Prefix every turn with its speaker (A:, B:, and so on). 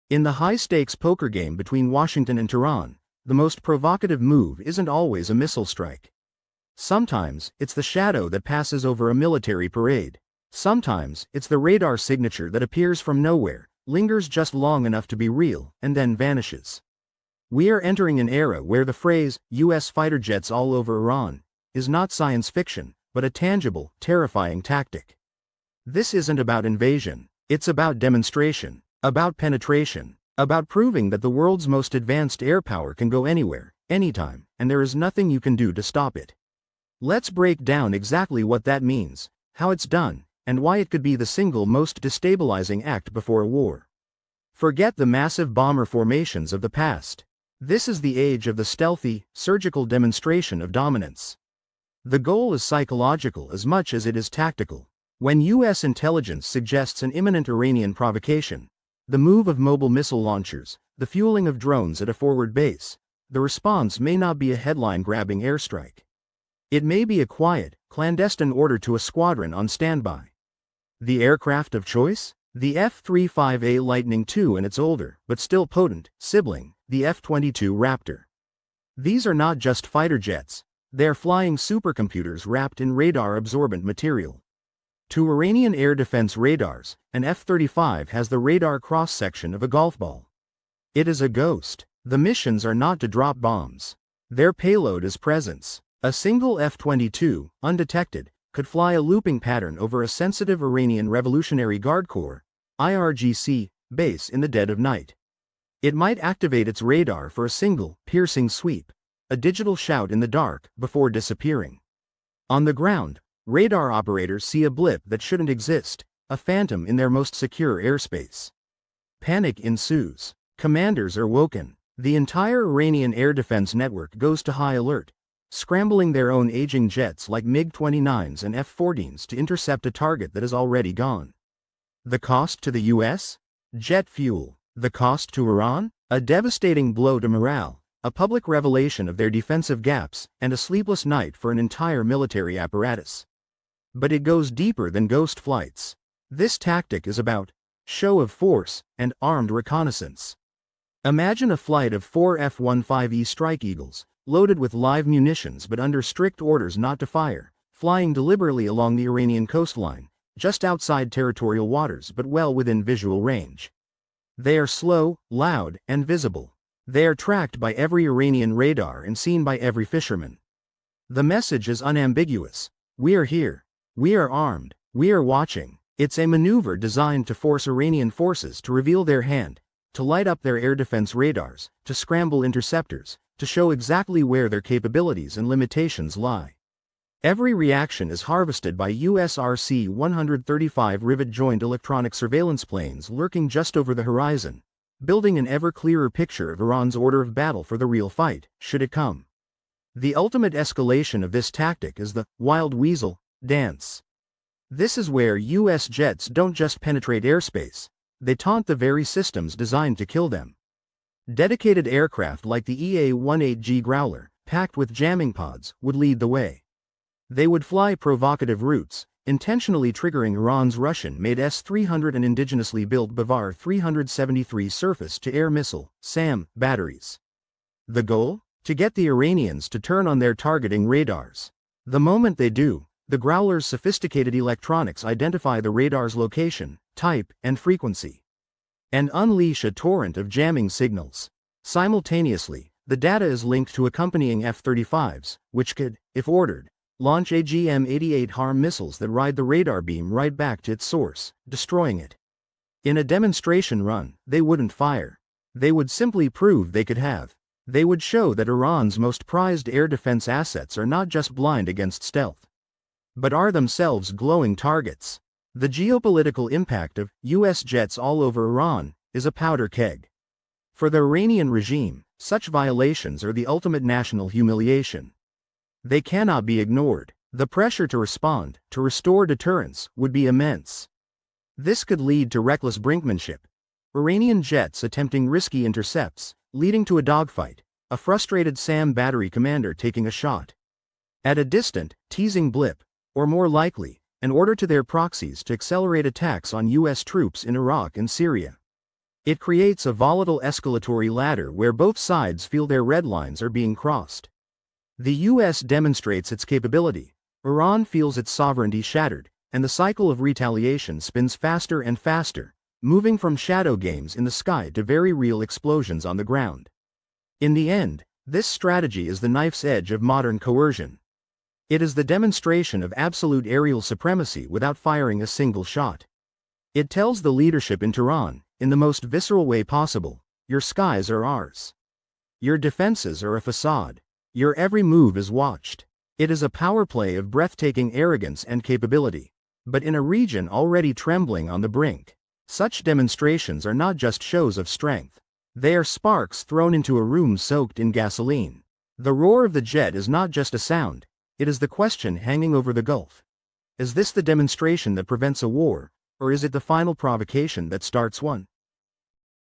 A: In the high-stakes poker game between Washington and Tehran, the most provocative move isn't always a missile strike. Sometimes, it's the shadow that passes over a military parade. Sometimes, it's the radar signature that appears from nowhere, lingers just long enough to be real, and then vanishes. We are entering an era where the phrase, U.S. fighter jets all over Iran, is not science fiction, but a tangible, terrifying tactic. This isn't about invasion, it's about demonstration, about penetration, about proving that the world's most advanced air power can go anywhere, anytime, and there is nothing you can do to stop it. Let's break down exactly what that means, how it's done, and why it could be the single most destabilizing act before a war. Forget the massive bomber formations of the past. This is the age of the stealthy, surgical demonstration of dominance. The goal is psychological as much as it is tactical. When U.S. intelligence suggests an imminent Iranian provocation, the move of mobile missile launchers, the fueling of drones at a forward base, the response may not be a headline-grabbing airstrike. It may be a quiet, clandestine order to a squadron on standby. The aircraft of choice? The F-35A Lightning II and its older, but still potent, sibling, the F-22 Raptor. These are not just fighter jets, they're flying supercomputers wrapped in radar-absorbent material. To Iranian air defense radars, an F-35 has the radar cross-section of a golf ball. It is a ghost. The missions are not to drop bombs. Their payload is presence. A single F-22, undetected, could fly a looping pattern over a sensitive Iranian Revolutionary Guard Corps, IRGC, base in the dead of night. It might activate its radar for a single, piercing sweep, a digital shout in the dark, before disappearing. On the ground, radar operators see a blip that shouldn't exist, a phantom in their most secure airspace. Panic ensues. Commanders are woken. The entire Iranian air defense network goes to high alert, scrambling their own aging jets like MiG-29s and F-14s to intercept a target that is already gone. The cost to the U.S.? Jet fuel. The cost to Iran? A devastating blow to morale, a public revelation of their defensive gaps, and a sleepless night for an entire military apparatus. But it goes deeper than ghost flights. This tactic is about show of force and armed reconnaissance. Imagine a flight of 4 F-15E Strike Eagles, loaded with live munitions but under strict orders not to fire, flying deliberately along the Iranian coastline, just outside territorial waters but well within visual range. They are slow, loud, and visible. They are tracked by every Iranian radar and seen by every fisherman. The message is unambiguous. We are here. We are armed. We are watching. It's a maneuver designed to force Iranian forces to reveal their hand, to light up their air defense radars, to scramble interceptors, to show exactly where their capabilities and limitations lie. Every reaction is harvested by US RC-135 rivet-joined electronic surveillance planes lurking just over the horizon, building an ever-clearer picture of Iran's order of battle for the real fight, should it come. The ultimate escalation of this tactic is the wild weasel dance. This is where US jets don't just penetrate airspace, they taunt the very systems designed to kill them. Dedicated aircraft like the EA-18G Growler, packed with jamming pods, would lead the way. They would fly provocative routes, intentionally triggering Iran's Russian-made S-300 and indigenously built Bavar 373 surface-to-air missile, SAM, batteries. The goal? To get the Iranians to turn on their targeting radars. The moment they do, the Growler's sophisticated electronics identify the radar's location, type, and frequency, and unleash a torrent of jamming signals. Simultaneously, the data is linked to accompanying F-35s, which could, if ordered, launch AGM-88 HARM missiles that ride the radar beam right back to its source, destroying it. In a demonstration run, they wouldn't fire. They would simply prove they could have. They would show that Iran's most prized air defense assets are not just blind against stealth, but are themselves glowing targets. The geopolitical impact of US jets all over Iran is a powder keg. For the Iranian regime, such violations are the ultimate national humiliation. They cannot be ignored. The pressure to respond, to restore deterrence, would be immense. This could lead to reckless brinkmanship. Iranian jets attempting risky intercepts, leading to a dogfight, a frustrated SAM battery commander taking a shot at a distant, teasing blip, or more likely, an order to their proxies to accelerate attacks on US troops in Iraq and Syria. It creates a volatile escalatory ladder where both sides feel their red lines are being crossed. The US demonstrates its capability, Iran feels its sovereignty shattered, and the cycle of retaliation spins faster and faster, moving from shadow games in the sky to very real explosions on the ground. In the end, this strategy is the knife's edge of modern coercion. It is the demonstration of absolute aerial supremacy without firing a single shot. It tells the leadership in Tehran, in the most visceral way possible, your skies are ours. Your defenses are a facade. Your every move is watched. It is a power play of breathtaking arrogance and capability. But in a region already trembling on the brink, such demonstrations are not just shows of strength. They are sparks thrown into a room soaked in gasoline. The roar of the jet is not just a sound, it is the question hanging over the gulf. Is this the demonstration that prevents a war, or is it the final provocation that starts one?